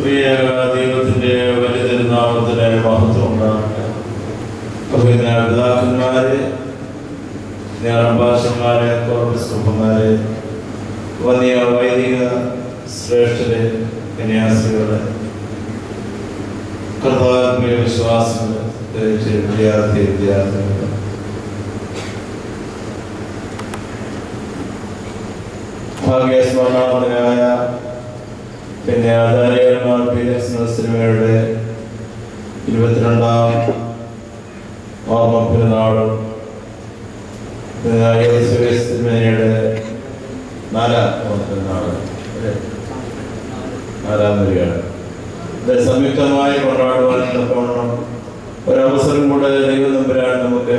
ദൈവത്തിന്റെ വലിയ തിരുനാമത്തിന് മഹത്വം ഉണ്ടാകട്ടെ. പിതാക്കന്മാരെ, ഞാറമ്പാശന്മാരെ, കോർബിസ്കോപ്പന്മാരെ, വലിയ വൈദിക ശ്രേഷ്ഠരെ, കന്യാസ്ത്രീകളെ, കർത്താവിന്റെ വിശ്വാസങ്ങളെ, വിദ്യാർത്ഥികളെ, ഭാഗ്യസ്മരണാർത്ഥനായ പിന്നെ ആചാര്യന്മാർ സിനിമയുടെ 22ാം ഓർമ്മ പെരുന്നാളും സിനിമയുടെ 4ാം പെരുന്നാളും 4ാം വരികയാണ്. ഇത് സംയുക്തമായി കൊണ്ടാടുവാൻ തക്കവണ്ണം ഒരവസരം കൂടെ ദൈവനമ്പുരാൻ നമുക്ക്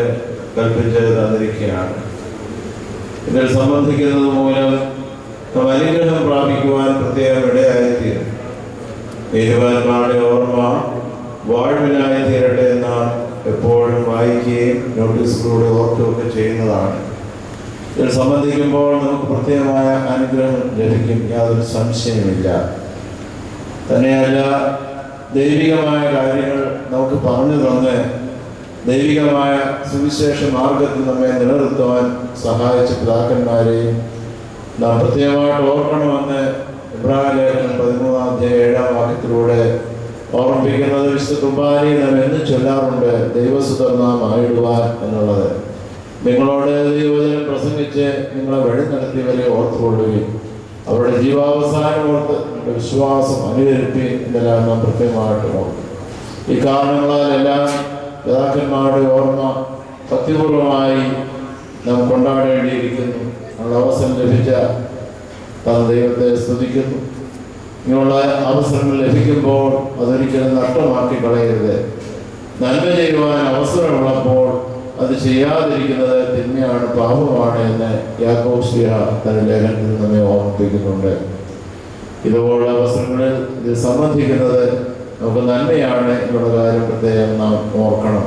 കൽപ്പിച്ച് തന്നിരിക്കുകയാണ്. ഇതിൽ സംബന്ധിക്കുന്നത് മൂലം നാം അനുഗ്രഹം പ്രാപിക്കുവാൻ പ്രത്യേകം ഇടയായിത്തീരും. നീതിമാന്മാരുടെ ഓർമ്മ വാഴ്വിനായി തീരട്ടെ എന്നാണ് എപ്പോഴും വായിക്കുകയും നോട്ടീസുകളിലൂടെ ഓർക്കുകയൊക്കെ ചെയ്യുന്നതാണ്. ഇതിൽ സംബന്ധിക്കുമ്പോൾ നമുക്ക് പ്രത്യേകമായ അനുഗ്രഹം ലഭിക്കും, യാതൊരു സംശയമില്ല. തന്നെയല്ല, ദൈവികമായ കാര്യങ്ങൾ നമുക്ക് പറഞ്ഞു തന്ന് ദൈവികമായ സുവിശേഷ മാർഗത്തിൽ നമ്മെ നിലനിർത്തുവാൻ സഹായിച്ച പിതാക്കന്മാരെയും നാം പ്രത്യേകമായിട്ട് ഓർക്കണമെന്ന് ഇബ്രാഹിം 13-7 ഓർമ്മിപ്പിക്കുന്നത്. വിശുദ്ധ കുർബാനയിൽ നാം എന്ന് ചൊല്ലാറുണ്ട്, ദൈവസുതർനാം ആയിടുവാൻ എന്നുള്ളത്. നിങ്ങളോട് ദൈവവചനം പ്രസംഗിച്ച് നിങ്ങളെ വഴി നടത്തിയവരെ ഓർത്തുകൊള്ളുകയും അവരുടെ ജീവാവസാനം ഓർത്ത് നിങ്ങളുടെ വിശ്വാസം അനുകരിപ്പി എന്നെല്ലാം നാം പ്രത്യേകമായിട്ട് ഓർക്കും. ഈ കാരണങ്ങളാലെല്ലാം പിതാക്കന്മാരുടെ ഓർമ്മ ഭക്തിപൂർവമായി നാം കൊണ്ടാടേണ്ടിയിരിക്കുന്നു. നമ്മുടെ അവസരം ലഭിച്ച ദൈവത്തെ സ്തുതിക്കുന്നു. ഇങ്ങനെയുള്ള അവസരങ്ങൾ ലഭിക്കുമ്പോൾ അതൊരിക്കലും നഷ്ടമാക്കി കളയരുത്. നന്മ ചെയ്യുവാൻ അവസരമുള്ളപ്പോൾ അത് ചെയ്യാതിരിക്കുന്നത് തിന്മയാണ്, പാപമാണ് എന്ന് യാക്കോബ് ശ്ലീഹ തന്റെ ലേഖനത്തിൽ നമ്മെ ഓർമ്മിപ്പിക്കുന്നുണ്ട്. ഇതുപോലുള്ള അവസരങ്ങളിൽ ഇത് സംബന്ധിക്കുന്നത് നമുക്ക് നന്മയാണ് എന്നുള്ള കാര്യം പ്രത്യേകം നാം ഓർക്കണം.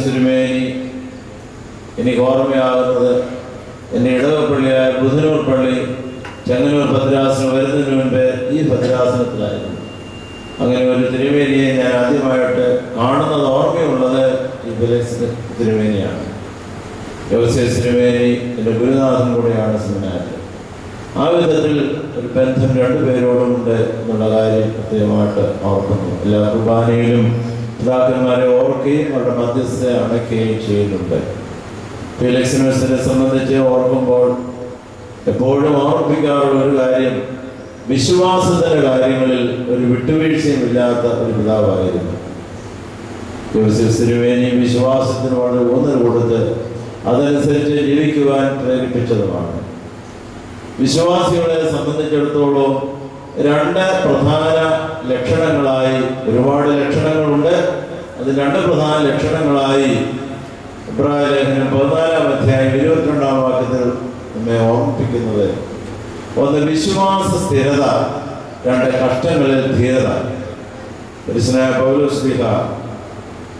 തിരുമേനി എനിക്ക് ഓർമ്മയാകുന്നത് എൻ്റെ ഇടവപ്പള്ളിയായ ബുധനൂർ പള്ളി ചെങ്ങന്നൂർ ഭദ്രാസനം വരുന്നതിന് മുൻപ് ഈ ഭദ്രാസനത്തിലായിരുന്നു. അങ്ങനെ ഒരു തിരുമേനിയെ ഞാൻ ആദ്യമായിട്ട് കാണുന്നത് ഓർമ്മയുള്ളത് ഈ ഫെലിക്സ് തിരുമേനിയാണ്. യോസേഫ് തിരുമേനി എൻ്റെ ഗുരുനാഥൻ കൂടെയാണ് സെമിനാരിൽ. ആ വിധത്തിൽ ഒരു ബന്ധം രണ്ടുപേരോടുമുണ്ട് എന്നുള്ള കാര്യം പ്രത്യേകമായിട്ട് ഓർക്കുന്നു. എല്ലാ കുർബാനയിലും പിതാക്കന്മാരെ ഓർക്കുകയും അവരുടെ മധ്യസ്ഥ അണയ്ക്കുകയും ചെയ്യുന്നുണ്ട്. ഫെലിക്സിനെ സംബന്ധിച്ച് ഓർക്കുമ്പോൾ എപ്പോഴും ഓർമ്മിപ്പിക്കാറുള്ള ഒരു കാര്യം, വിശ്വാസത്തിന്റെ കാര്യങ്ങളിൽ ഒരു വിട്ടുവീഴ്ചയും ഇല്ലാത്ത ഒരു പിതാവായിരുന്നു. യോസേഫ് തിരുമേനി വിശ്വാസത്തിന് വളരെ ഊന്നൽ കൊടുത്ത് അതനുസരിച്ച് ജീവിക്കുവാൻ പ്രേരിപ്പിച്ചതുമാണ്. വിശ്വാസികളെ സംബന്ധിച്ചിടത്തോളം 2 പ്രധാന ലക്ഷണങ്ങളായി, ഒരുപാട് ലക്ഷണങ്ങളുണ്ട്, അതിൽ 2 പ്രധാന ലക്ഷണങ്ങളായി ഇബ്രാഹിം ലേഖനം 14-22 നമ്മെ ഓർമ്മിപ്പിക്കുന്നത്. ഒന്ന് വിശ്വാസ സ്ഥിരത, 2 കഷ്ടങ്ങളിൽ ധീരത. പരിശുദ്ധനായ പൗലോസ് ശ്ലീഹ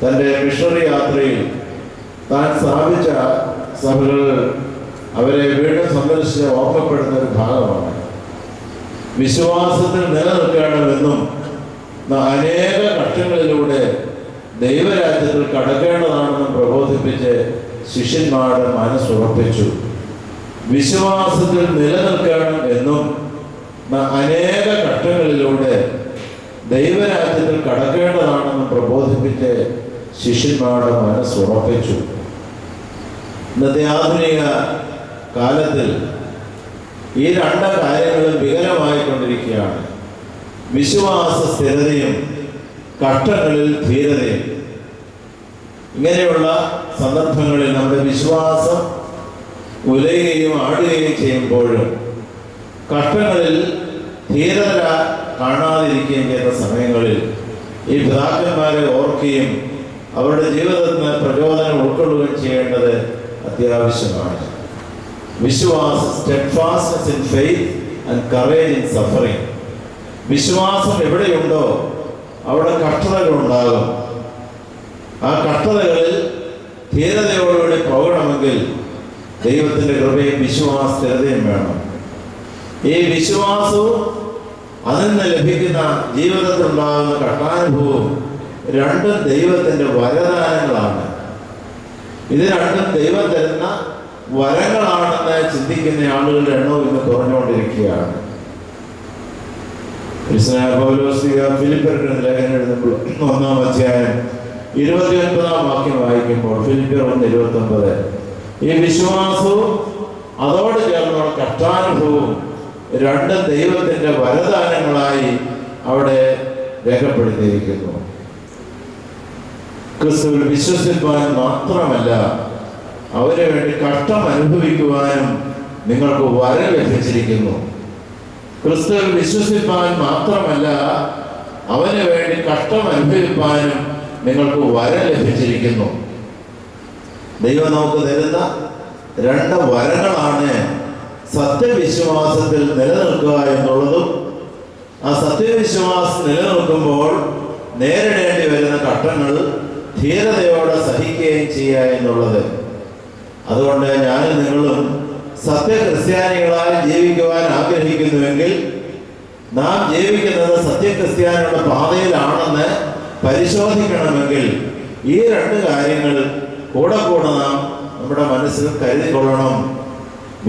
തൻ്റെ മിഷണറി യാത്രയിൽ താൻ സ്ഥാപിച്ച സഭകൾ അവരെ വീണ്ടും സന്ദർശിച്ച് ഓർമ്മപ്പെടുന്ന ഒരു ഭാഗമാണ്. വിശ്വാസത്തിൽ നിലനിൽക്കണമെന്നും അനേക കഷ്ടങ്ങളിലൂടെ ദൈവരാജ്യത്തിൽ കടക്കേണ്ടതാണെന്നും പ്രബോധിപ്പിച്ച് ശിഷ്യന്മാരുടെ മനസ്സുറപ്പിച്ചു. വിശ്വാസത്തിൽ നിലനിൽക്കണം എന്നും അനേക ഘട്ടങ്ങളിലൂടെ ദൈവരാജ്യത്തിൽ കടക്കേണ്ടതാണെന്നും പ്രബോധിപ്പിച്ച് ശിഷ്യന്മാരുടെ മനസ്സുറപ്പിച്ചു. ഇന്നത്തെ ആധുനിക കാലത്തിൽ ഈ 2 കാര്യങ്ങളും വികലമായിക്കൊണ്ടിരിക്കുകയാണ്. വിശ്വാസ സ്ഥിരതയും കഷ്ടങ്ങളിൽ ധീരതയും. ഇങ്ങനെയുള്ള സന്ദർഭങ്ങളിൽ നമ്മുടെ വിശ്വാസം ഉലയുകയും ആടുകയും ചെയ്യുമ്പോഴും കഷ്ടങ്ങളിൽ ധീരത കാണാതിരിക്കുകയും ചെയ്യുന്ന സമയങ്ങളിൽ ഈ പിതാക്കന്മാരെ ഓർക്കുകയും അവരുടെ ജീവിതത്തിന് പ്രചോദനം ഉൾക്കൊള്ളുകയും ചെയ്യേണ്ടത് അത്യാവശ്യമാണ്. വിശ്വാസം, steadfastness in faith and courage in suffering. വിശ്വാസം എവിടെയുണ്ടോ അവിടെ കഷ്ടതകൾ ഉണ്ടാകും. ആ കഷ്ടതകളിൽ ധീരതയോടുകൂടി പോകണമെങ്കിൽ ദൈവത്തിൻ്റെ കൃപയും വിശ്വാസ സ്ഥിരതയും വേണം. ഈ വിശ്വാസവും അതിൽ നിന്ന് ലഭിക്കുന്ന ജീവിതത്തിലുണ്ടാകുന്ന കഷ്ടാനുഭവവും രണ്ടും ദൈവത്തിൻ്റെ വരദാനങ്ങളാണ്. ഇത് രണ്ടും ദൈവം തരുന്ന വരങ്ങളാണെന്ന് ചിന്തിക്കുന്ന ആളുകളുടെ എണ്ണവും ഇന്ന് കുറഞ്ഞുകൊണ്ടിരിക്കുകയാണ്. ഫിലിപ്പിയർക്ക് ലേഖനം എഴുതുമ്പോൾ 1-ാം അധ്യായം 29-ാം വാക്യം വായിക്കുമ്പോൾ, ഫിലിപ്പിയർ 1:29, ഈ വിശ്വാസവും അതോട് ചേർന്നുള്ള കഷ്ടാനുഭവവും രണ്ടും ദൈവത്തിൻ്റെ വരദാനങ്ങളായി അവിടെ രേഖപ്പെടുത്തിയിരിക്കുന്നു. ക്രിസ്തുവിൽ വിശ്വസിപ്പാൻ മാത്രമല്ല, അവന് വേണ്ടി കഷ്ടം അനുഭവിക്കുവാനും നിങ്ങൾക്ക് വരം ലഭിച്ചിരിക്കുന്നു. ക്രിസ്തുവിൽ വിശ്വസിപ്പാൻ മാത്രമല്ല, അവന് വേണ്ടി കഷ്ടം അനുഭവിപ്പാനും നിങ്ങൾക്ക് വരം ലഭിച്ചിരിക്കുന്നു. ദൈവം നമുക്ക് തരുന്ന രണ്ട് വരങ്ങളാണ് സത്യവിശ്വാസത്തിൽ നിലനിൽക്കുക എന്നുള്ളതും, ആ സത്യവിശ്വാസം നിലനിൽക്കുമ്പോൾ നേരിടേണ്ടി വരുന്ന ഘട്ടങ്ങൾ ധീരതയോടെ സഹിക്കുകയും ചെയ്യുക എന്നുള്ളത്. അതുകൊണ്ട് ഞാനും നിങ്ങളും സത്യക്രിസ്ത്യാനികളായി ജീവിക്കുവാൻ ആഗ്രഹിക്കുന്നുവെങ്കിൽ നാം ജീവിക്കുന്നത് സത്യക്രിസ്ത്യാനിയുടെ പാതയിലാണെന്ന് പരിശോധിക്കണമെങ്കിൽ ഈ രണ്ട് കാര്യങ്ങൾ കൂടെ നാം നമ്മുടെ മനസ്സിൽ കരുതിക്കൊള്ളണം.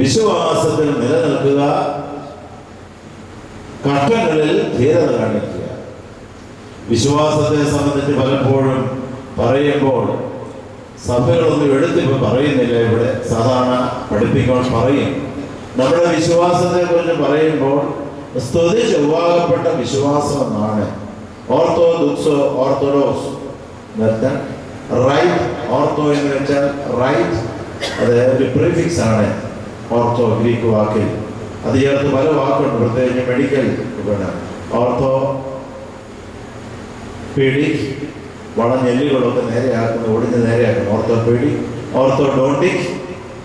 വിശ്വാസത്തിൽ നിലനിൽക്കുക, ഘട്ടങ്ങളിൽ ധീരത കാണിക്കുക. വിശ്വാസത്തെ സംബന്ധിച്ച് പലപ്പോഴും പറയുമ്പോൾ സഭകളൊന്നും എടുത്തിപ്പോൾ പറയുന്നില്ല. ഇവിടെ സാധാരണ പഠിപ്പിക്കുമ്പോൾ പറയും. നമ്മുടെ വിശ്വാസത്തെ കുറിച്ച് പറയുമ്പോൾ സ്തുതി ചൊവ്വാകപ്പെട്ട വിശ്വാസം എന്നാണ്. ഓർത്തോഡോക്സോ, ഓർത്തഡോക്സ് റൈറ്റ്. ഓർത്തോ എന്ന് വെച്ചാൽ റൈറ്റ്, അത് ഒരു പ്രിഫിക്സ് ആണ്. ഓർത്തോ ഗ്രീക്ക് വാക്കിൽ അത് ചേർത്ത് പല വാക്കുണ്ട്, പ്രത്യേകിച്ച് മെഡിക്കൽ. ഓർത്തോ പീഡിക്, വളഞ്ഞെല്ലുകളൊക്കെ നേരെയാക്കുന്ന, ഒടിഞ്ഞ് നേരെയാക്കുന്ന ഓർത്തോപീഡിക്. ഓർത്തോഡോണ്ടിക്,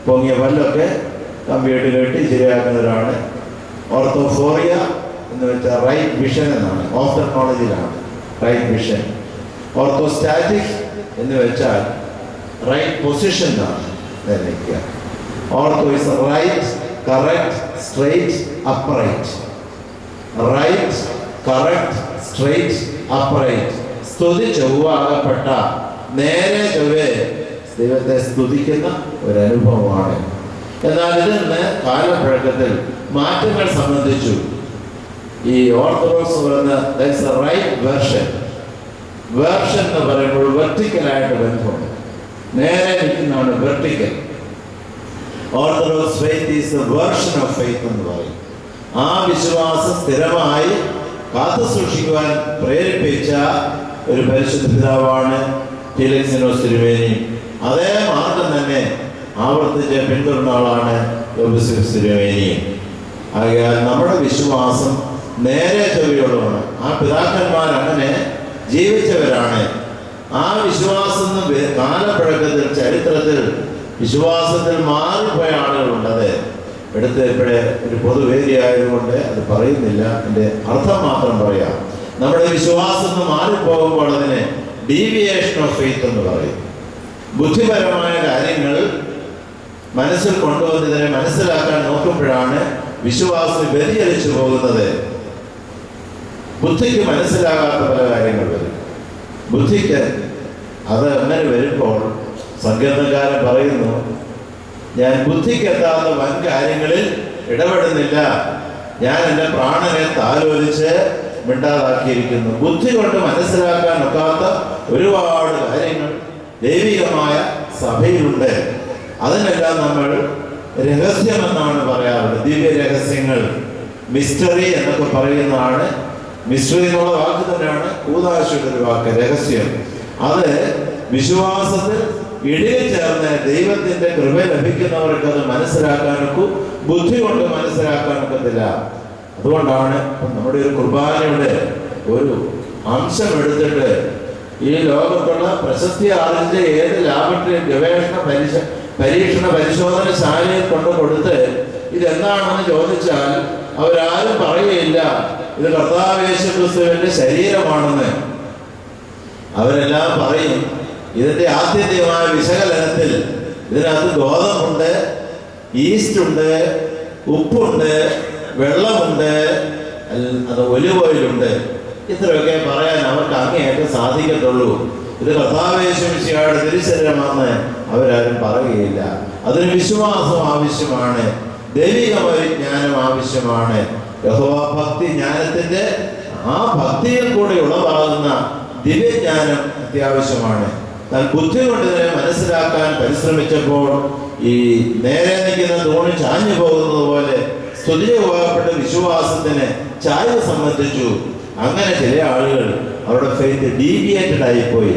പൊങ്ങിയ പല്ലൊക്കെ കമ്പിയിട്ട് കെട്ടി ശരിയാക്കുന്നവരാണ്. ഓർത്തോഫോറിയ എന്ന് വെച്ചാൽ റൈറ്റ് വിഷൻ എന്നാണ്, ഓഫ്തൽമോളജിയിലാണ് റൈറ്റ് വിഷൻ. ഓർത്തോസ്റ്റാറ്റിക് എന്ന് വെച്ചാൽ റൈറ്റ് പൊസിഷൻ എന്നാണ് നിൽക്കുക. Ortho is right, correct, straight, upright. Right, correct, straight, upright. സ്തുതി ചൊവ്വാകപ്പെട്ട, നേരെ ചൊവ്വേ ദൈവത്തെ സ്തുതിക്കുന്ന ഒരനുഭവമാണ്. എന്നാൽ ഇതിൽ നിന്ന് കാലപ്പഴക്കത്തിൽ മാറ്റങ്ങൾ സംബന്ധിച്ചു. ഈ ഓർത്തഡോക്സ് പറയുന്ന റൈറ്റ് വേർഷൻ. വേർഷൻ എന്ന് പറയുമ്പോൾ വെർട്ടിക്കലായിട്ട് ബന്ധമുണ്ട്, നേരെ നിൽക്കുന്നതാണ് vertical. Orthodox faith is the version of faith എന്ന് പറയും. ആ വിശ്വാസം സ്ഥിരമായി കാത്തു സൂക്ഷിക്കുവാൻ പ്രേരിപ്പിച്ച ഒരു പരിശുദ്ധ പിതാവാണ് ഫീലിക്സിനോസ് തിരുമേനി. അതേ മാർഗം തന്നെ ആവർത്തിച്ച് പിന്തുടർന്ന ആളാണ് യോസേഫ് തിരുമേനി. ആകയാൽ നമ്മുടെ വിശ്വാസം നേരെ ചൊവ്വയുള്ളതാണ്. ആ പിതാക്കന്മാർ അങ്ങനെ ജീവിച്ചവരാണ്. ആ വിശ്വാസം കാലപ്പഴക്കത്തിൽ, ചരിത്രത്തിൽ വിശ്വാസത്തിൽ മാറിപ്പോയ ആളുകളുണ്ടത്. എടുത്ത് ഇപ്പോഴേ ഒരു പൊതുവേദി ആയതുകൊണ്ട് അത് പറയുന്നില്ല, എൻ്റെ അർത്ഥം മാത്രം പറയാം. നമ്മുടെ വിശ്വാസം മാറിപ്പോകുമ്പോൾ അതിനെ ഡീവിയേഷൻ ഓഫ് ഫെയ്ത്ത് എന്ന് പറയും. ബുദ്ധിപരമായ കാര്യങ്ങൾ മനസ്സിൽ കൊണ്ടുവന്ന് ഇതിനെ മനസ്സിലാക്കാൻ നോക്കുമ്പോഴാണ് വിശ്വാസം വ്യതിചലിച്ചു പോകുന്നത്. ബുദ്ധിക്ക് മനസ്സിലാകാത്ത പല കാര്യങ്ങൾ വരും. ബുദ്ധിക്ക് അത് അങ്ങനെ വരുമ്പോൾ സങ്കീർത്തനക്കാരൻ പറയുന്നു, ഞാൻ ബുദ്ധിക്കെത്താത്ത വൻ കാര്യങ്ങളിൽ ഇടപെടുന്നില്ല, ഞാൻ എൻ്റെ പ്രാണനെ താലോലിച്ച് മിണ്ടാതാക്കിയിരിക്കുന്നു. ബുദ്ധി കൊണ്ട് മനസ്സിലാക്കാൻ ഒക്കാത്ത ഒരുപാട് കാര്യങ്ങൾ ദൈവികമായ സഭയിലുണ്ട്. അതിനെല്ലാം നമ്മൾ രഹസ്യമെന്നാണ് പറയാറുള്ളത്. ദിവ്യ രഹസ്യങ്ങൾ, മിസ്റ്ററി എന്നൊക്കെ പറയുന്നതാണ്. മിസ്റ്ററി എന്നുള്ള വാക്ക് തന്നെയാണ് കൂദാശയുടെ ഒരു വാക്ക്, രഹസ്യം. അത് വിശ്വാസത്തിൽ ഇടയിൽ ചേർന്ന് ദൈവത്തിന്റെ കൃപ ലഭിക്കുന്നവർക്ക് അത് മനസ്സിലാക്കാനൊക്കെ ബുദ്ധി കൊണ്ട് മനസ്സിലാക്കാനൊക്കത്തില്ല. അതുകൊണ്ടാണ് നമ്മുടെ ഒരു കുർബാനയുടെ ഒരു അംശം എടുത്തിട്ട് ഈ ലോകത്തുള്ള പ്രശസ്തി ആർജിച്ച ഏത് ലാബറട്ടറി ഗവേഷണ പരീക്ഷണ പരിശോധന ശാലയിൽ കൊണ്ട് കൊടുത്ത് ഇതെന്താണെന്ന് ചോദിച്ചാൽ അവരാരും പറയുകയില്ല ഇത് കർത്താവ് യേശു ക്രിസ്തുവിന്റെ ശരീരമാണെന്ന്. അവരെല്ലാം പറയും ഇതിന്റെ ആത്യന്തികമായ വിശകലനത്തിൽ ഇതിനകത്ത് ഗോതമ്പുണ്ട്, ഈസ്റ്റ് ഉണ്ട്, ഉപ്പുണ്ട്, വെള്ളമുണ്ട്, അത് ഒലിവ് ഓയിലുണ്ട്. ഇത്രയൊക്കെ പറയാൻ അവർക്ക് അങ്ങേയറ്റം സാധിക്കത്തുള്ളൂ. ഇത് കർത്താവേശുമിശിഹായുടെ തിരുശരീരമാണെന്ന് അവരാരും പറയുകയില്ല. അതിന് വിശ്വാസം ആവശ്യമാണ്, ദൈവിക പരിജ്ഞാനം ആവശ്യമാണ്. യഹോവ ഭക്തി ജ്ഞാനത്തിന്റെ ആ ഭക്തിയിൽ കൂടെ ഉളവാകുന്ന ദിവ്യജ്ഞാനം അത്യാവശ്യമാണ്. താൻ ബുദ്ധി കൊണ്ട് ഇതിനെ മനസ്സിലാക്കാൻ പരിശ്രമിച്ചപ്പോൾ ഈ നേരെ നിൽക്കുന്ന തൂണ് ചാഞ്ഞു പോകുന്നത് പോലെ സ്തുതിയോഗ്യപ്പെട്ട വിശ്വാസത്തിന് ചായ്വ് സംബന്ധിച്ചു. അങ്ങനെ ചില ആളുകൾ അവരുടെ ഫെയ്ത്ത് ഡീവിയേറ്റഡ് ആയിപ്പോയി.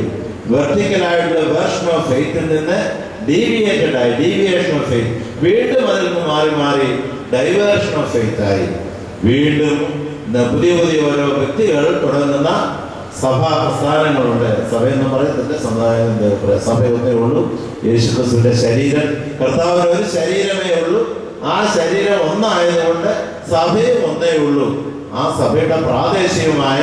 വെർട്ടിക്കലായിട്ടുള്ള വേർഷൻ ഓഫ് ഫെയ്ത്തിൽ നിന്ന് ഡീവിയേറ്റഡ് ആയി, ഡീവിയേഷൻ ഓഫ് ഫെയ്ത്ത്. വീണ്ടും അതിൽ നിന്ന് മാറി മാറി ഡൈവേർഷൻ ഓഫ് ഫെയ്ത്ത് ആയി. വീണ്ടും പുതിയ പുതിയ ഓരോ വ്യക്തികൾ തുടങ്ങുന്ന സഭാ പ്രസ്ഥാനങ്ങളുണ്ട്. സഭയെന്ന് പറയത്തില്ല, സമുദായം സഭയൊന്നേ ഉള്ളൂ. യേശുക്രിസ്തുവിന്റെ ശരീരം, കർത്താവിന് ഒരു ശരീരമേ ഉള്ളൂ. ആ ശരീരം ഒന്നായതുകൊണ്ട് സഭയും ഒന്നേ ഉള്ളൂ. ആ സഭയുടെ പ്രാദേശികമായ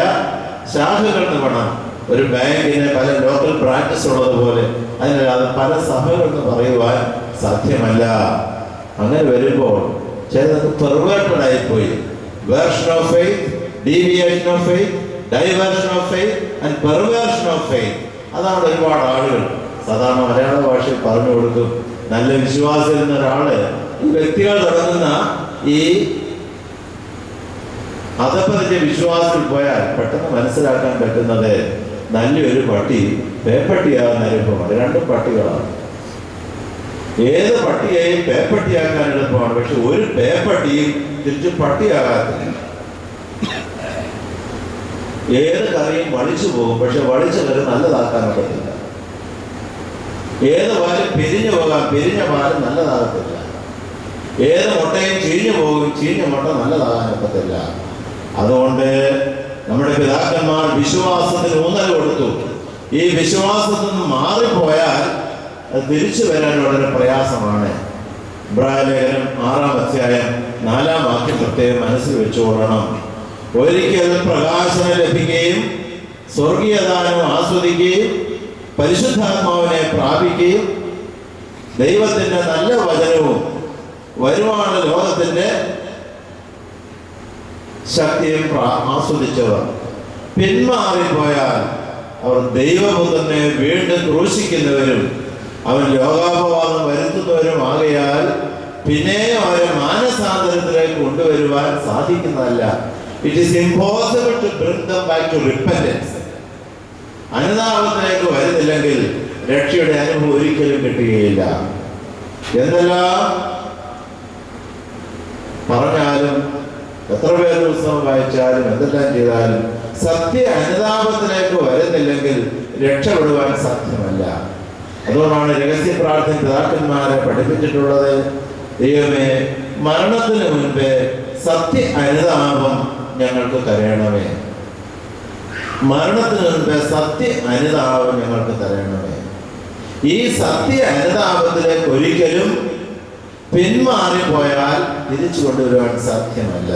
ശാഖകൾ വേണം. ഒരു ബാങ്കിന് പല ലോക്കൽ ബ്രാഞ്ചസ് ഉള്ളതുപോലെ അതിനല്ലാതെ പല സഭകളെന്ന് പറയുവാൻ സാധ്യമല്ല. അങ്ങനെ വരുമ്പോൾ ചിലത് പെർവേർട്ടഡ് ആയിപ്പോയി. Version of faith, deviation of faith, diversion of faith and perversion of faith. അതാണ് ഒരുപാട് ആളുകൾ സാധാരണ മലയാള ഭാഷയിൽ പറഞ്ഞു കൊടുക്കും. നല്ല വിശ്വാസം എന്ന ഒരാള് ഈ വ്യക്തികൾ തുടങ്ങുന്ന ഈ അധപ്പതിച്ച വിശ്വാസത്തിൽ പോയാൽ പെട്ടെന്ന് മനസ്സിലാക്കാൻ പറ്റുന്നത് നല്ലൊരു പട്ടി പേപ്പട്ടിയാകുന്ന അനുഭവമാണ്. രണ്ടും പട്ടികളാണ്. ഏത് പട്ടിയെയും പേപ്പട്ടിയാക്കാൻ എളുപ്പമാണ്, പക്ഷെ ഒരു പേപ്പട്ടിയും തിരിച്ച് പട്ടിയാകാത്തില്ല. ഏത് കറിയും വളിച്ചു പോകും, പക്ഷെ വളിച്ച കറി നല്ലതാക്കാൻ പറ്റില്ല. ഏത് പാലും പിരിഞ്ഞു പോകാം, പിരിഞ്ഞ പാലും നല്ലതാകത്തില്ല. ഏത് മുട്ടയും ചീഞ്ഞു പോകും, ചീഞ്ഞ മുട്ട നല്ലതാകാൻ പറ്റില്ല. അതുകൊണ്ട് നമ്മുടെ പിതാക്കന്മാർ വിശ്വാസത്തിന് ഊന്നൽ കൊടുത്തു. ഈ വിശ്വാസത്തിൽ നിന്ന് മാറിപ്പോയാൽ അത് തിരിച്ചു വരാൻ വളരെ പ്രയാസമാണ്. ഇബ്രായലേഖനം 6-ാം അധ്യായം 4-ാം വാക്യം പ്രത്യേകം മനസ്സിൽ വെച്ചുകൊള്ളണം. ഒരിക്കൽ പ്രകാശനം ലഭിക്കുകയും സ്വർഗീയദാനം ആസ്വദിക്കുകയും പരിശുദ്ധാത്മാവിനെ പ്രാപിക്കുകയും ദൈവത്തിന്റെ നല്ല വചനവും വരുവാന ലോകത്തിന്റെ ശക്തിയും ആസ്വദിച്ചവർ പിന്മാറിപ്പോയാൽ അവർ ദൈവപുത്രനെ വീണ്ടും ക്രൂശിക്കുന്നവരും അവൻ ലോകാപവാദം വരുത്തുന്നവരും ആകയാൽ പിന്നെ അവരെ മാനസാന്തരത്തിലേക്ക് കൊണ്ടുവരുവാൻ സാധിക്കുന്നതല്ല. It is impossible to bring them back to repentance. അനുതാപത്തിലേക്ക് വരുന്നില്ലെങ്കിൽ രക്ഷയുടെ അനുഭവം ഒരിക്കലും കിട്ടുകയില്ല. എന്തെല്ലാം പറഞ്ഞാലും എത്ര പേര് പുസ്തകം വായിച്ചാലും എന്തെല്ലാം ചെയ്താലും സത്യ അനുതാപത്തിലേക്ക് വരുന്നില്ലെങ്കിൽ രക്ഷപ്പെടുവാൻ സാധ്യമല്ല. അതുകൊണ്ടാണ് രഹസ്യ പ്രാർത്ഥന പിതാക്കന്മാരെ പഠിപ്പിച്ചിട്ടുള്ളത്. ദൈവമേ, മരണത്തിന് മുൻപേ സത്യ അനുതാപം ഞങ്ങൾക്ക് തരണമേ. മരണത്തിന് മുൻപേ സത്യ അനുതാപം ഞങ്ങൾക്ക് തരണമേ. ഈ സത്യ അനുതാപത്തിലേക്ക് ഒരിക്കലും പിന്മാറിപ്പോയാൽ തിരിച്ചു കൊണ്ടുവരുവാൻ സാധ്യമല്ല.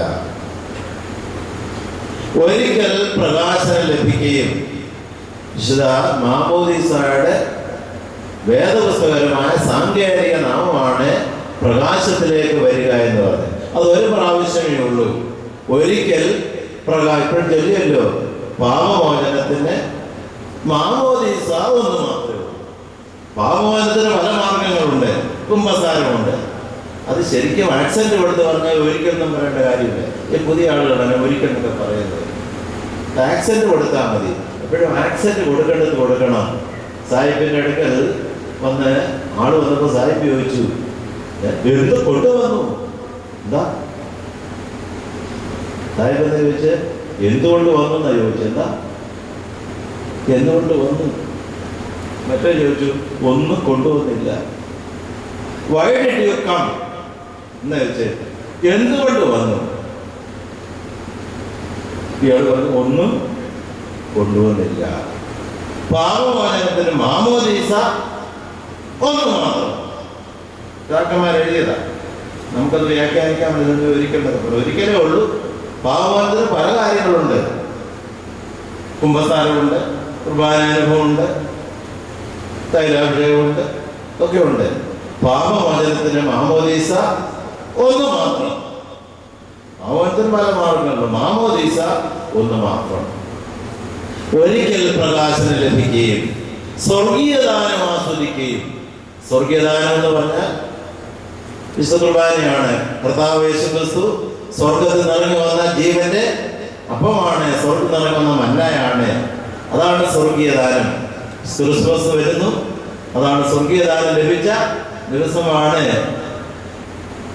ഒരിക്കൽ പ്രകാശനം ലഭിക്കുകയും വിശുദ്ധ മാമോദീസായുടെ വേദപുസ്തകപരമായ സാങ്കേതിക നാമമാണ് പ്രകാശത്തിലേക്ക് വരിക എന്ന് പറഞ്ഞത്. അത് ഒരു പ്രാവശ്യമേ ഉള്ളൂ. ഒരിക്കൽ ഇപ്പോഴും ചൊല്ലിയല്ലോ, പാപമോചനത്തിന് മാമോദീസ ഒന്ന് മാത്രമേ ഉള്ളൂ. പാപമോചനത്തിന് പല മാർഗങ്ങളുണ്ട്, കുമ്പസാരമുണ്ട്. അത് ശരിക്കും ആക്സെന്റ് കൊടുത്ത് പറഞ്ഞാൽ ഒരിക്കലും പറയേണ്ട കാര്യമില്ല. ഈ പുതിയ ആളുകളാണ് ഒരിക്കലൊക്കെ പറയുന്നത്. ആക്സെന്റ് കൊടുത്താൽ മതി. എപ്പോഴും ആക്സെന്റ് കൊടുക്കേണ്ടത് കൊടുക്കണം. സാഹിബിന്റെ അടുക്കൽ വന്ന് ആള് വന്നപ്പോ സാഹിബ് ചോദിച്ചു, എന്ത് കൊണ്ടുവന്നു? എന്താ സാഹിബ് എന്ന് ചോദിച്ച്, എന്തുകൊണ്ട് വന്നു എന്നാ ചോദിച്ചു. എന്താ എന്തുകൊണ്ട് വന്നു? മറ്റേ ചോദിച്ചു, ഒന്നും കൊണ്ടുവന്നില്ല. Why did you come? എന്ന് ചോദിച്ചേ, എന്തുകൊണ്ട് വന്നു? ഇയാൾ പറഞ്ഞു, ഒന്നും കൊണ്ടുവന്നില്ല. പാപമോചനത്തിന് മാമോദീസ ഒന്ന് മാത്രം. പിതാക്കന്മാർ എഴുതിയതാ, നമുക്കത് വ്യാഖ്യാനിക്കാൻ ഒരിക്കലേ ഉള്ളൂ. പാപമോചനത്തിന് പല കാര്യങ്ങളുണ്ട്. കുംഭസാരമുണ്ട്, കുർബാനാനുഭവമുണ്ട്, തൈലാഭിഷേകമുണ്ട്, ഒക്കെ ഉണ്ട്. പാപമോചനത്തിന് മാമോദീസ ഒന്ന് മാത്രം. പല മാർഗങ്ങളുണ്ട്. മാമോദീസ ഒന്ന് മാത്രം. ഒരിക്കൽ പ്രകാശനം ലഭിക്കുകയും സ്വർഗീയദാനം ആസ്വദിക്കുകയും. സ്വർഗീയദാനം എന്ന് പറഞ്ഞാൽ വിശുദ്ധ കുർബാനയാണ്. കർത്താവ് യേശു ക്രിസ്തു സ്വർഗത്തിൽ നിറങ്ങി വന്ന ജീവന്റെ അപ്പമാണ്, സ്വർഗത്തിൽ നിറങ്ങി വന്ന മന്നയാണ്. അതാണ് സ്വർഗീയദാനം. ക്രിസ്മസ് വരുന്നു, അതാണ് സ്വർഗീയദാനം ലഭിച്ച ദിവസമാണ്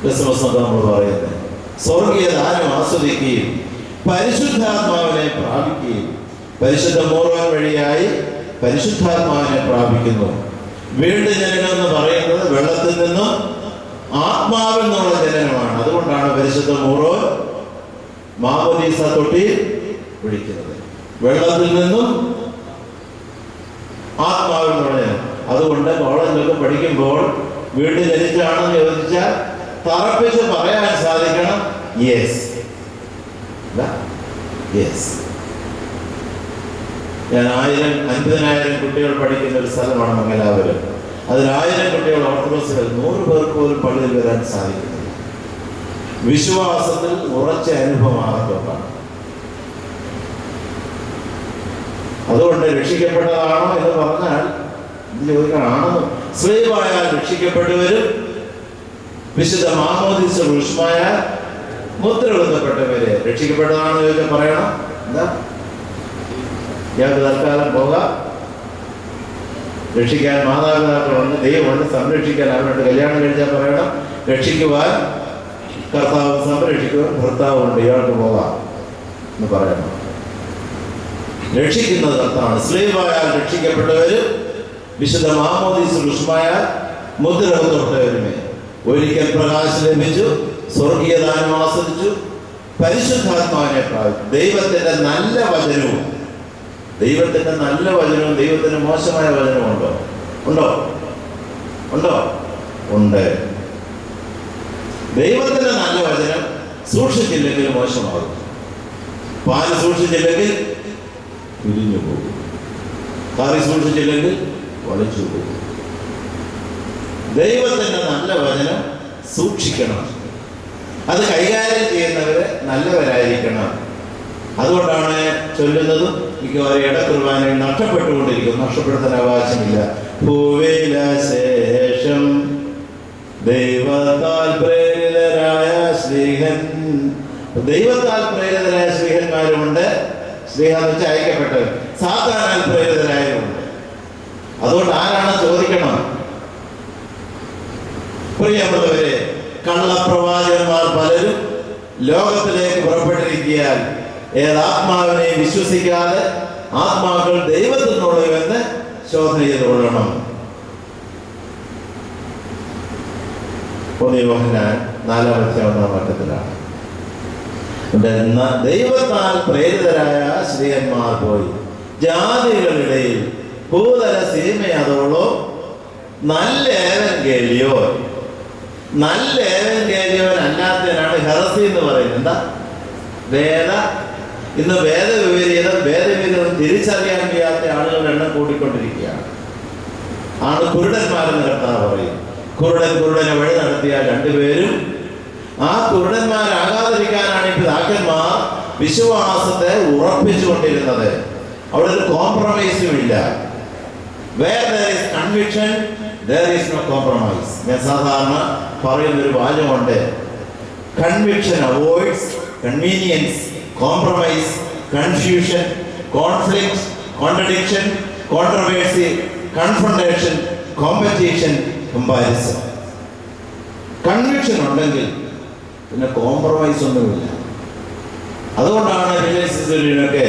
ക്രിസ്മസ് എന്ന് നമ്മൾ പറയുന്നത്. സ്വർഗീയദാനം ആസ്വദിക്കുകയും പരിശുദ്ധാത്മാവിനെ പ്രാപിക്കുകയും. പരിശുദ്ധ മൂർവൻ വഴിയായി പരിശുദ്ധാത്മാവിനെ പ്രാപിക്കുന്നു. വീണ്ടും ജനനം എന്ന് പറയുന്നത് വെള്ളത്തിൽ നിന്നും ആത്മാവിൽ നിന്നുള്ള ജനനമാണ്. അതുകൊണ്ടാണ് പരിശുദ്ധ മൂർവൻ മാമോദീസ തൊട്ടി പിടിക്കുന്നത്. വെള്ളത്തിൽ നിന്നും ആത്മാവിൽ നിന്നുള്ള ജനനം. അതുകൊണ്ട് കോളേജിലൊക്കെ പഠിക്കുമ്പോൾ വീണ്ടും ജനിച്ചാണെന്ന് ചോദിച്ചാൽ തറപ്പിച്ച് പറയാൻ സാധിക്കണം, യെസ് യെസ്. ഞാൻ 50,000 കുട്ടികൾ പഠിക്കുന്ന ഒരു സ്ഥലമാണ് മംഗലാപുരം. അതിൽ 1000 കുട്ടികൾ ഓർത്തഡോക്സുകൾ, 100 പേർക്ക് പോലും പള്ളിയിൽ വരാൻ സാധിക്കുന്നില്ല. വിശ്വാസത്തിൽ ഉറച്ച അനുഭവമാകത്തോട്ടാണ്. അതുകൊണ്ട് രക്ഷിക്കപ്പെട്ടതാണോ എന്ന് പറഞ്ഞാൽ ചോദിക്കാനാണെന്ന്. സ്ലീവായാൽ രക്ഷിക്കപ്പെട്ടവരും വിശുദ്ധ മാമോദീസ ഊഷ്മായാൽ മുദ്ര ബന്ധപ്പെട്ടവര് രക്ഷിക്കപ്പെട്ടതാണെന്ന് ചോദിച്ചാൽ പറയണം, എന്താ ഇയാൾക്ക് തൽക്കാലം പോകാം, രക്ഷിക്കാൻ മാതാപിതാക്കളുണ്ട്, ദൈവമുണ്ട്, സംരക്ഷിക്കാൻ അവരുണ്ട്. കല്യാണം കഴിച്ചാൽ പറയണം, രക്ഷിക്കുവാൻ കർത്താവ്, സംരക്ഷിക്കുവാൻ ഭർത്താവുണ്ട്, ഇയാൾക്ക് പോകാം എന്ന് പറയണം. രക്ഷിക്കുന്നത് കർത്താവാണ്. സ്ലീവായാൽ രക്ഷിക്കപ്പെട്ടവരും വിശുദ്ധ മാമോദീസ ഊഷ്മായാൽ മുദ്ര ബന്ധപ്പെട്ടവരുമേ. ഒരിക്കൽ പ്രകാശം ലഭിച്ചു, സ്വർഗീയദാനം ആസ്വദിച്ചു, പരിശുദ്ധാത്മാവിനെ പ്രാപിച്ചു. ദൈവത്തിന്റെ നല്ല വചനവും, ദൈവത്തിന്റെ നല്ല വചനവും ദൈവത്തിന് മോശമായ വചനവും ഉണ്ടോ? ഉണ്ടോ? ഉണ്ടോ? ഉണ്ട്. ദൈവത്തിന്റെ നല്ല വചനം സൂക്ഷിച്ചില്ലെങ്കിൽ മോശമാകും. പാല് സൂക്ഷിച്ചില്ലെങ്കിൽ പിരിഞ്ഞു പോകും, കറി സൂക്ഷിച്ചില്ലെങ്കിൽ വളിച്ചു പോകും. ദൈവത്തിന്റെ നല്ല വചനം സൂക്ഷിക്കണം. അത് കൈകാര്യം ചെയ്യുന്നവര് നല്ലവരായിരിക്കണം. അതുകൊണ്ടാണ് ചൊല്ലുന്നതും മിക്കവാറും ഇടക്കുർബാനയിൽ നഷ്ടപ്പെട്ടുകൊണ്ടിരിക്കും. നഷ്ടപ്പെടുത്താൻ അവകാശമില്ല. ഭൂവില ശേഷം ദൈവത്താൽ പ്രേരിതരായ ശ്രീഹൻ, ദൈവത്താൽ പ്രേരിതരായ ശ്രീഹന്മാരുമുണ്ട്. ശ്രീഹൻ എന്ന് വെച്ചാൽ അയക്കപ്പെട്ടവർ. സാത്താനാൽ പ്രേരിതരായവരുണ്ട്. അതുകൊണ്ട് ആരാണ് ചോദിക്കണം? പ്രിയമുള്ളവരെ, കള്ളപ്രവാചകന്മാർ പലരും ലോകത്തിലേക്ക് പുറപ്പെട്ടിരിക്കാൻ ഏതാത്മാവിനെ വിശ്വസിക്കാതെ ആത്മാക്കൾ ദൈവത്തിൽ നിന്നുള്ളവെന്ന് ശോധന ചെയ്തുകൊള്ളണം. യോഹന്നാൻ 4:1 ദൈവത്താൽ പ്രേരിതരായ ശ്രീയന്മാർ പോയി ജാതികളിടയിൽ ഭൂതല സീമയതോളോ നല്ല ഏവൻഗേലിയോ. നല്ല ഏവൻഗേലിയോൻ അല്ലാത്തവനാണ് ഹെറസി എന്ന് പറയുന്നത്. എന്താ? ഇന്ന് വേദവിപരീതം തിരിച്ചറിയാൻ കഴിയാത്ത ആളുകളുടെ എണ്ണം കൂടിക്കൊണ്ടിരിക്കുകയാണ്. ആണ് കുരുടന്മാരെന്ന് കർത്താവ് പറയും. കുരുടനെ വഴി നടത്തിയാൽ രണ്ടുപേരും. ആ കുരുടന്മാരാകാതിരിക്കാനാണ് ഈ പിതാക്കന്മാർ വിശ്വാസത്തെ ഉറപ്പിച്ചുകൊണ്ടിരുന്നത്. അവിടെ ഒരു കോംപ്രമൈസും ഇല്ല. Where there is conviction, there is no compromise. ഞാൻ സാധാരണ പറയുന്നൊരു വാചകമുണ്ട്, conviction avoids convenience, compromise, confusion, conflict, contradiction, controversy, confrontation, competition, comparison. Conviction ഉണ്ടെങ്കിൽ പിന്നെ കോംപ്രമൈസ് ഒന്നുമില്ല. അതുകൊണ്ടാണ് റിലേഷൻഷിപ്പിനൊക്കെ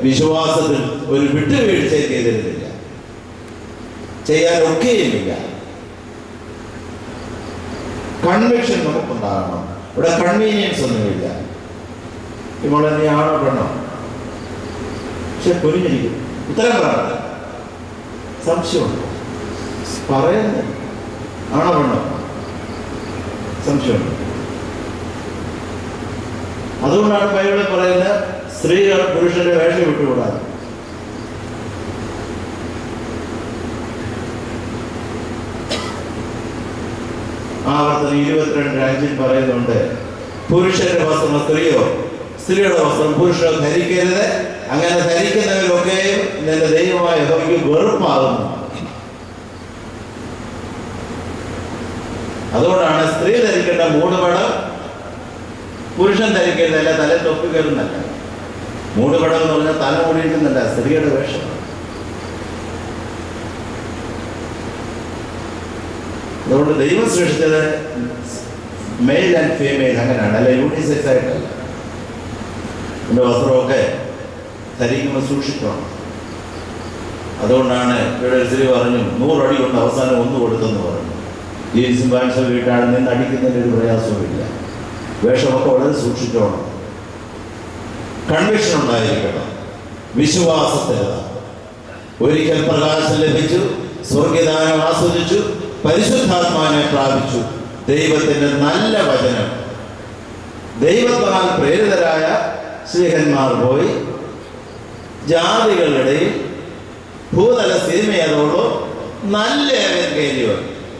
വിശ്വാസത്തിൽ ഒരു വിട്ടുവീഴ്ച ചെയ്തിരുന്നില്ല, ചെയ്യാനൊക്കെയുമില്ല. കൺവിക്ഷൻ നമുക്കുണ്ടാകണം. ഇവിടെ കൺവീനിയൻസ് ഒന്നുമില്ല. ഇപ്പോൾ നീ ആണോ പെണ്ണോ? പക്ഷെ കുനിഞ്ഞിരിക്കും. ഉത്തരം പറയണം. സംശയമുണ്ട്, പറയുന്നത് ആണോ പെണ്ണോ? സംശയമുണ്ട്. അതുകൊണ്ടാണ് ബൈബിളിൽ പറയുന്നത് സ്ത്രീകൾ പുരുഷന്റെ വേഷം വിട്ടുകൂടാതെ. ആവർത്തനം 22:5 പറയുന്നുണ്ട്, പുരുഷന്റെ വസ്ത്രം സ്ത്രീയോ സ്ത്രീയുടെ വസ്ത്രം പുരുഷർ ധരിക്കരുത്, അങ്ങനെ ധരിക്കുന്നവരൊക്കെയും നിന്റെ ദൈവമായ യഹോവയ്ക്ക് വെറുപ്പാകുന്നു. അതുകൊണ്ടാണ് സ്ത്രീ ധരിക്കേണ്ട മൂടുപടം പുരുഷൻ ധരിക്കരുതല്ല, തല തൊപ്പി കയറുന്നല്ല. മൂടുപടം എന്ന് പറഞ്ഞാൽ തല മൂടിയിരിക്കുന്നില്ല, സ്ത്രീയുടെ വേഷം. അതുകൊണ്ട് ദൈവം സൃഷ്ടിച്ചത് മെയിൽ ആൻഡ് ഫീമെയിൽ അങ്ങനെയാണ്, അല്ല യൂണിസെക്സ് ആയിട്ടല്ല. എൻ്റെ വസ്ത്രമൊക്കെ ധരിക്കുമ്പോൾ സൂക്ഷിക്കണം. അതുകൊണ്ടാണ് ഇവിടെ ഒരു സ്ത്രീ പറഞ്ഞു 100 അടി കൊണ്ട് അവസാനം 1 കൊടുത്തെന്ന് പറഞ്ഞു. ജീൻസും പാൻസും വീട്ടാണ് നിന്ന് അടിക്കുന്നതിന് ഒരു പ്രയാസവുമില്ല. വേഷമൊക്കെ വളരെ സൂക്ഷിച്ചോണം. കൺവിക്ഷൻ ഉണ്ടായിരിക്കണം, വിശ്വാസസ്ഥിരത. ഒരിക്കൽ പ്രകാശം ലഭിച്ചു, സ്വർഗദാനം ആസ്വദിച്ചു, പരിശുദ്ധാത്മാവിനെ പ്രാപിച്ചു. ദൈവത്തിന്റെ നല്ല വചനം, ദൈവത്താൽ പ്രേരിതരായ ശ്രീഹന്മാർ പോയി ജാതികളുടെ ഭൂതല സിനിമയതോടോ നല്ല എവങ്കേലിയോ.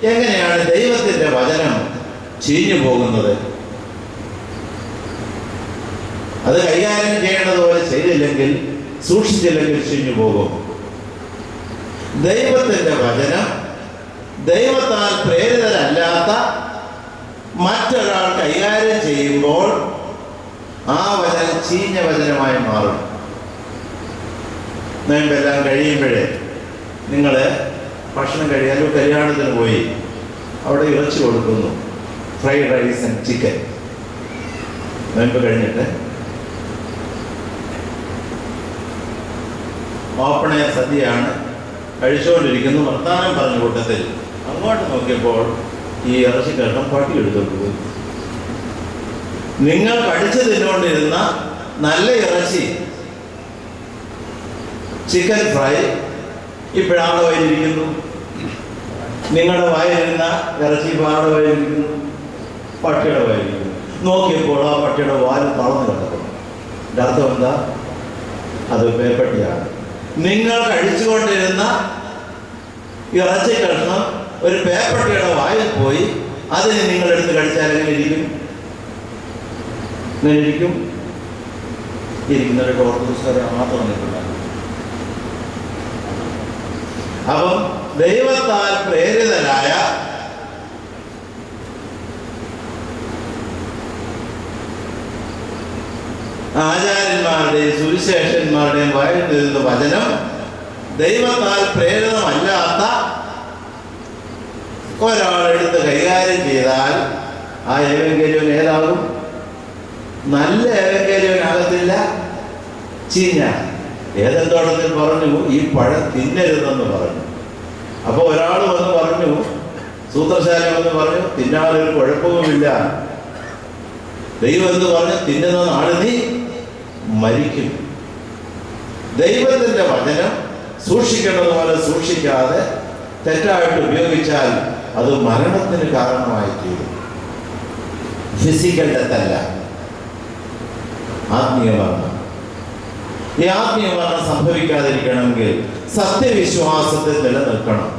എങ്ങനെയാണ് ദൈവത്തിന്റെ വചനം ചീഞ്ഞു പോകുന്നത്? അത് കൈകാര്യം ചെയ്യേണ്ടതുപോലെ ചെയ്തില്ലെങ്കിൽ, സൂക്ഷിച്ചില്ലെങ്കിൽ ചീഞ്ഞു പോകും. ദൈവത്തിന്റെ വചനം ദൈവത്താൽ പ്രേരിതരല്ലാത്ത മറ്റൊരാൾ കൈകാര്യം ചെയ്യുമ്പോൾ ആ വചനം ചീഞ്ഞ വചനമായി മാറും. നോയമ്പെല്ലാം കഴിയുമ്പോഴേ നിങ്ങൾ ഭക്ഷണം കഴിയാലും കല്യാണത്തിന് പോയി അവിടെ ഇറച്ചി കൊടുക്കുന്നു, ഫ്രൈഡ് റൈസ് ആൻഡ് ചിക്കൻ. നോയമ്പ് കഴിഞ്ഞിട്ട് ഓപ്പൺ എയർ സദ്യയാണ്, കഴിച്ചുകൊണ്ടിരിക്കുന്നു. വർത്താനം പറഞ്ഞ കൂട്ടത്തിൽ അങ്ങോട്ട് നോക്കിയപ്പോൾ ഈ ഇറച്ചി കഷ്ണം പട്ടി എടുത്തോണ്ട് പോയി. നിങ്ങൾ കടിച്ചു തിന്നുകൊണ്ടിരുന്ന നല്ല ഇറച്ചി, ചിക്കൻ ഫ്രൈ, ഇപ്പോഴാളുടെ വായിലിരിക്കുന്നു. നിങ്ങളുടെ വായിലിരുന്ന ഇറച്ചി ഇപ്പോൾ ആളുടെ വായിലിരിക്കുന്നു, പട്ടിയുടെ വായിലിരിക്കുന്നു. നോക്കിയപ്പോൾ ആ പട്ടിയുടെ വാല് തളർന്നു കിടക്കുന്നു. ഇതിൻ്റെ അർത്ഥം എന്താ? അത് പേപ്പട്ടിയാണ്. നിങ്ങൾ കഴിച്ചുകൊണ്ടിരുന്ന ഇറച്ചി കഷ്ണം ഒരു പേപ്പട്ടിയുടെ വായിൽ പോയി, അതിന് നിങ്ങളെടുത്ത് കഴിച്ചാൽ എങ്ങനെ ഇരിക്കും? ഇങ്ങനെ ഇരിക്കും. ഇരിക്കുന്നവരുടെ ഓർത്തഡോക്സുകാരെ മാത്രം നിൽക്കില്ല. അപ്പം ദൈവത്താൽ പ്രേരിതരായ ആചാര്യന്മാരുടെയും സുവിശേഷന്മാരുടെയും വായിൽ നിന്ന വചനം ദൈവത്താൽ പ്രേരിതമല്ലാത്ത ഒരാളെടുത്ത് കൈകാര്യം ചെയ്താൽ ആ ഏവങ്കേലിയോൻ ഏതാകും? നല്ല ഏവങ്കേലിയോനാകത്തില്ല, ചീഞ്ഞ. ഏതെന്തോടത്തിൽ പറഞ്ഞു ഈ പഴം തിന്നരുതെന്ന് പറഞ്ഞു. അപ്പോൾ ഒരാൾ വന്ന് പറഞ്ഞു, സൂത്രശാല വന്ന് പറഞ്ഞു, തിന്നാനൊരു കുഴപ്പവുമില്ല. ദൈവം എന്ന് പറഞ്ഞ് തിന്നുന്ന നാളെ നീ മരിക്കും. ദൈവത്തിന്റെ വചനം സൂക്ഷിക്കേണ്ടതുപോലെ സൂക്ഷിക്കാതെ തെറ്റായിട്ട് ഉപയോഗിച്ചാൽ അത് മരണത്തിന് കാരണമായി തീരും. ഫിസിക്കൽ ഡെത്തല്ല, ആത്മീയ മരണം. ഈ ആത്മീയ മരണം സംഭവിക്കാതിരിക്കണമെങ്കിൽ സത്യവിശ്വാസത്തിൽ നിലനിൽക്കണം.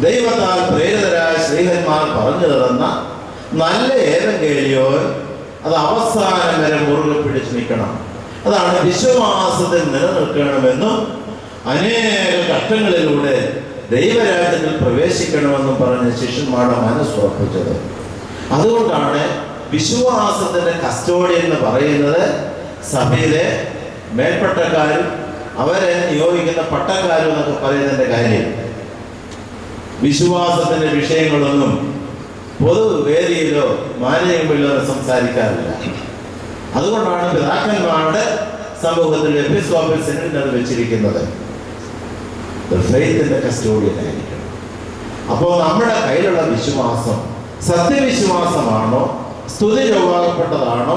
ദൈവത്താൽ പ്രേരിതരായ ശ്രീഹന്മാർ പറഞ്ഞു തന്ന നല്ല ഏവങ്കേലിയോൻ അത് അവസാനം വരെ മുറുകെ പിടിച്ചു നിൽക്കണം. അതാണ് വിശ്വാസത്തിൽ നിലനിൽക്കണമെന്നും അനേക ഘട്ടങ്ങളിലൂടെ ദൈവരാജ്യത്തിൽ പ്രവേശിക്കണമെന്നും പറഞ്ഞ് ശിഷ്യന്മാരുടെ മനസ്സുറപ്പിച്ചത്. അതുകൊണ്ടാണ് വിശ്വാസത്തിന്റെ കസ്റ്റോഡിയൻ എന്ന് പറയുന്നത് സഭയിലെ മേൽപ്പട്ടക്കാരും അവരെ നിയോഗിക്കുന്ന പട്ടക്കാരും എന്നൊക്കെ പറയുന്നതിന്റെ കാര്യം. വിശ്വാസത്തിന്റെ വിഷയങ്ങളൊന്നും പൊതുവേദിയിലോ മാനേജ്മെന്റിലോ സംസാരിക്കാറില്ല. അതുകൊണ്ടാണ് പിതാക്കന്മാരുടെ സമൂഹത്തിൽ എപ്പിസ്കോപ്പൽ സെനറ്റിൽ അത് വെച്ചിരിക്കുന്നത്. ഫെയ്ത്തിന്റെ കസ്റ്റോഡിയൻ ആയിരിക്കണം. അപ്പോൾ നമ്മുടെ കയ്യിലുള്ള വിശ്വാസം സത്യവിശ്വാസമാണോ, സ്തുതി ചൊവ്വാകപ്പെട്ടതാണോ,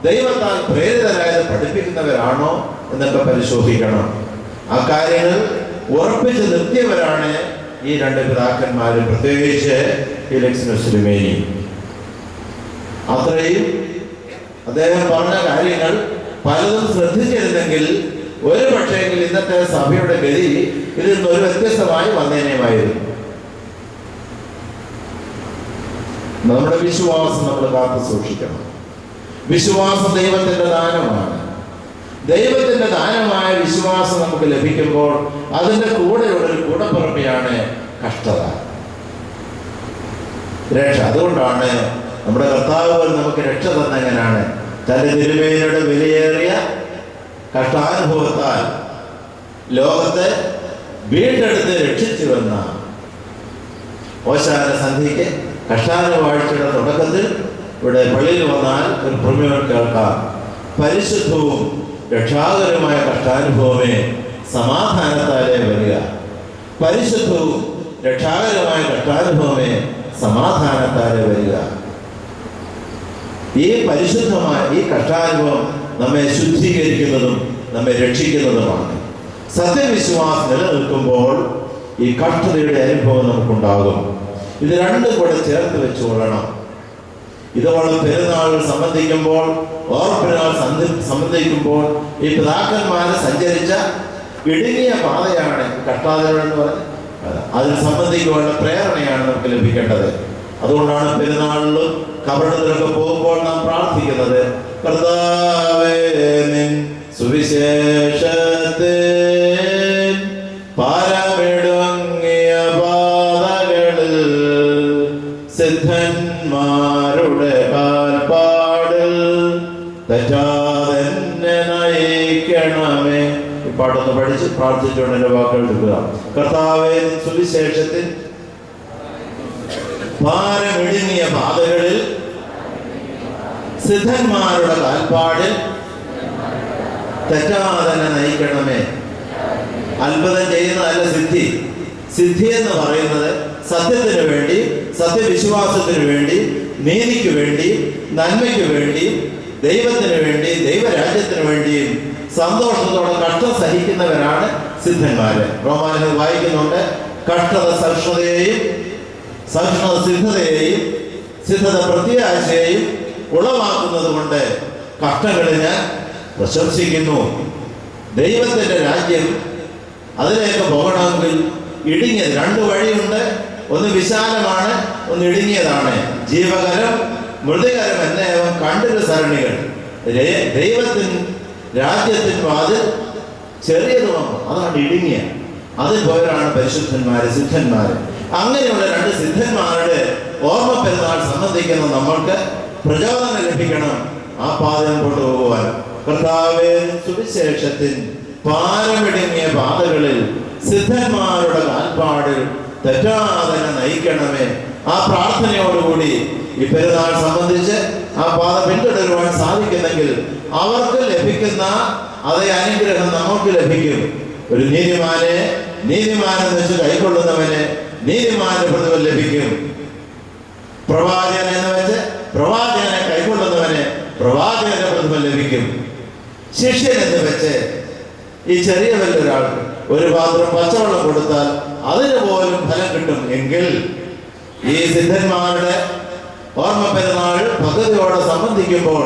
ദൈവത്താൽ പ്രേരിതരായത് പഠിപ്പിക്കുന്നവരാണോ എന്നൊക്കെ പരിശോധിക്കണം. ആ കാര്യങ്ങൾ ഉറപ്പിച്ച് നിർത്തിയവരാണ് ഈ രണ്ട് പിതാക്കന്മാരും, പ്രത്യേകിച്ച് ഫീലിക്സിനോസ് തിരുമേനി. അത്രയും അദ്ദേഹം പറഞ്ഞ കാര്യങ്ങൾ പലതും ശ്രദ്ധിച്ചിരുന്നെങ്കിൽ ഒരു പക്ഷേങ്കിൽ ഇന്നത്തെ സഭയുടെ ഗതി ഇതിൽ നിന്നൊരു വ്യത്യസ്തമായി വന്നേനേമായിരുന്നു. നമ്മുടെ വിശ്വാസം നമ്മൾ കാത്തു സൂക്ഷിക്കണം. വിശ്വാസം ദൈവത്തിന്റെ ദാനമാണ്. ദൈവത്തിന്റെ ദാനമായ വിശ്വാസം നമുക്ക് ലഭിക്കുമ്പോൾ അതിന്റെ കൂടെയുള്ളൊരു കൂടപ്പിറപ്പിയാണ് കഷ്ടത, രക്ഷ. അതുകൊണ്ടാണ് നമ്മുടെ കർത്താവ് നമുക്ക് രക്ഷ തന്നെങ്ങനാണ് തന്റെ തിരുമേനിയുടെ വിലയേറിയ കഷ്ടാനുഭവത്താൽ ലോകത്തെ വീണ്ടെടുത്ത് രക്ഷിച്ചുവെന്ന ഓശാന സന്ധിക്ക് കഷ്ടാനുവാഴ്ചയുടെ തുടക്കത്തിൽ ഇവിടെ പള്ളിയിൽ വന്നാൽ ഒരു പ്രമേയം കേൾക്കാം. പരിശുദ്ധവും രക്ഷാകരമായ കഷ്ടാനുഭവമേ സമാധാനത്താലേ വരിക. പരിശുദ്ധവും രക്ഷാകരമായ കഷ്ടാനുഭവമേ സമാധാനത്താലേ വരിക. ഈ പരിശുദ്ധമായ ഈ കഷ്ടാനുഭവം നമ്മെ ശുദ്ധീകരിക്കുന്നതും നമ്മെ രക്ഷിക്കുന്നതുമാണ്. സത്യവിശ്വാസം നിലനിൽക്കുമ്പോൾ ഈ കഷ്ടതയുടെ അനുഭവം നമുക്കുണ്ടാകും. ഇത് രണ്ടും കൂടെ ചേർത്ത് വെച്ചുകൊള്ളണം. ഇതോളം പെരുന്നാൾ സംബന്ധിക്കുമ്പോൾ, ഓർപ്പിനാൾ സംബന്ധിക്കുമ്പോൾ ഈ പിതാക്കന്മാരെ സഞ്ചരിച്ച ഇടുങ്ങിയ പാതയാണ് കഷ്ടാതകളെന്ന് പറഞ്ഞ് അതിൽ സംബന്ധിക്കുവാനുള്ള പ്രേരണയാണ് നമുക്ക് ലഭിക്കേണ്ടത്. അതുകൊണ്ടാണ് പെരുന്നാളിലും കബറിടത്തിലൊക്കെ പോകുമ്പോൾ നാം പ്രാർത്ഥിക്കുന്നത്, കർത്താവേ നിൻ സുവിശേഷത്തെ പാരമിടുങ്ങിയ പാതകളിൽ സിദ്ധന്മാരുടെ കാൽപ്പാടിൽ തെറ്റാതെന്നെ നയിക്കണമേ. ഈ പാട്ടൊന്ന് പഠിച്ച് പ്രാർത്ഥിച്ചുകൊണ്ട് എന്റെ വാക്കുകൾ എടുക്കുക. കർത്താവേ നിൻ സുവിശേഷത്തിൽ ഭാരമിടുങ്ങിയ പാതകളിൽ സിദ്ധന്മാരുടെ കാൽപ്പാടിൽ തെറ്റാതെ നയിക്കണമേ. അത്ഭുതം ചെയ്യുന്നതല്ല സിദ്ധി. സിദ്ധി എന്ന് പറയുന്നത് സത്യത്തിന് വേണ്ടി, സത്യവിശ്വാസത്തിന് വേണ്ടി, നീതിക്ക് വേണ്ടി, നന്മയ്ക്ക് വേണ്ടി, ദൈവത്തിന് വേണ്ടി, ദൈവരാജ്യത്തിന് വേണ്ടിയും സന്തോഷത്തോടെ കഷ്ടം സഹിക്കുന്നവരാണ് സിദ്ധന്മാര്. റോമാനിൽ വായിക്കുന്നുണ്ട്, കഷ്ടത സഹിഷ്ണുതയെയും, സഹിഷ്ണുത സിദ്ധതയെയും, സിദ്ധത പ്രത്യാശയെയും ഉളവാക്കുന്നത് കൊണ്ട് കഷ്ടങ്ങളെ ഞാൻ പ്രശംസിക്കുന്നു. ദൈവത്തിന്റെ രാജ്യം അതിലേക്ക് പോകണമെങ്കിൽ ഇടുങ്ങിയത് രണ്ട് വഴിയുണ്ട്. ഒന്ന് വിശാലമാണ്, ഒന്ന് ഇടുങ്ങിയതാണ്. ജീവകരം മൃദുകരം എന്നേവം കണ്ടൊരു സരണികൾ. ദൈവത്തിൻ രാജ്യത്തിൻ വാതിൽ ചെറിയതുമാണ്, അതാണ് ഇടുങ്ങിയ. അതിൽ പോയവരാണ് പരിശുദ്ധന്മാര്, സിദ്ധന്മാര്. അങ്ങനെയുള്ള രണ്ട് സിദ്ധന്മാരുടെ ഓർമ്മ പെരുന്നാൾ സംബന്ധിക്കുന്ന നമ്മൾക്ക് പ്രചോദനം ലഭിക്കണം ആ പാതം കൊണ്ടുപോകുവാൻ. കർത്താവേ സുവിശേഷത്തിൻ പാരമിടുങ്ങിയ പാതകളിൽ സിദ്ധന്മാരുടെ കാൽപ്പാടിൽ തെറ്റാതെ നയിക്കണമേ. ആ പ്രാർത്ഥനയോടുകൂടി ഈ പെരുന്നാൾ സംബന്ധിച്ച് ആ പാത പിന്തുടരുവാൻ സാധിക്കുന്നെങ്കിൽ അവർക്ക് ലഭിക്കുന്ന അതേ അനുഗ്രഹം നമുക്ക് ലഭിക്കും. ഒരു നീതിമാനെന്ന് വെച്ച് കൈക്കൊള്ളുന്നവന് നീതിമാന്റെ പ്രതിഫലം ലഭിക്കും. പ്രവാചകൻ എന്ന് വെച്ച് പ്രവാചകനെ കൈക്കൊള്ളുന്നവന് പ്രവാചകന്റെ പ്രതിഫലം ലഭിക്കും. ശിഷ്യൻ എന്ന് വെച്ച് ഈ ചെറിയ വലിയൊരാൾക്ക് ഒരു പാത്രം പച്ചവെള്ളം കൊടുത്താൽ അതിന് പോലും ഫലം കിട്ടും എങ്കിൽ ഈ സിദ്ധന്മാരുടെ ഓർമ്മ പെരുന്നാൾ ഭക്തിയോടെ സംബന്ധിക്കുമ്പോൾ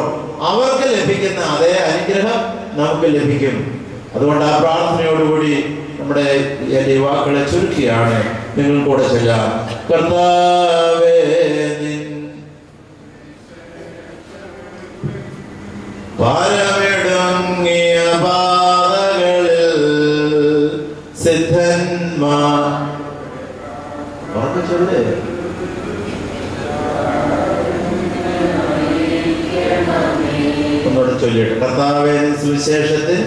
അവർക്ക് ലഭിക്കുന്ന അതേ അനുഗ്രഹം നമുക്ക് ലഭിക്കും. അതുകൊണ്ട് ആ പ്രാർത്ഥനയോടുകൂടി നമ്മുടെ എന്റെ യുവാക്കളെ ചുരുക്കിയാണ് നിങ്ങൾ കൂടെ ചെല്ലാം. കർത്താവേ നിൻ പാരമിടുങ്ങിയ പാതകളിൽ സിദ്ധന്മാർ ചൊല്ലേ ഒന്നോട് ചൊല്ലിയിട്ട് കർത്താവേ സുവിശേഷത്തിൽ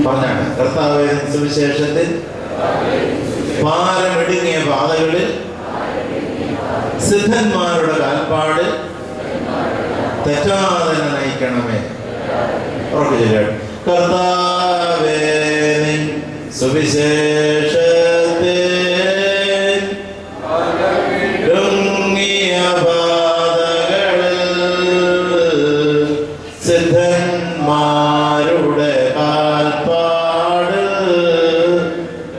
പറഞ്ഞാണ്. കർത്താവേ സുവിശേഷത്തിൽ പാരമിടുങ്ങിയ പാതകളിൽ സിദ്ധന്മാരുടെ കാൽപ്പാടിൽ തെറ്റാതെ നയിക്കണമേ. ഉറക്കെ ചൊല്ലിയിട്ട് കർത്താവേ നിൻ സുവിശേഷത്തിൽ സിദ്ധന്മാരുടെ കാൽപ്പാട്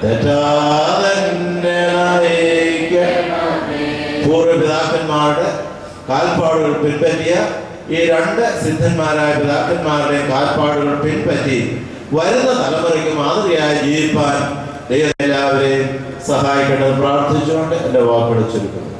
തെറ്റാതെ പൂർവ്വപിതാക്കന്മാരുടെ കാൽപ്പാടുകൾ പിൻപറ്റിയ ഈ രണ്ട് സിദ്ധന്മാരായ പിതാക്കന്മാരുടെയും കാൽപ്പാടുകൾ പിൻപറ്റി വരുന്ന തലമുറയ്ക്ക് മാതൃകയായി ജീവിപ്പാൻ ദൈവം എല്ലാവരെയും സഹായിക്കേണ്ടത് പ്രാർത്ഥിച്ചുകൊണ്ട് എൻ്റെ വാക്കുകൾ ചുരുക്കുന്നു.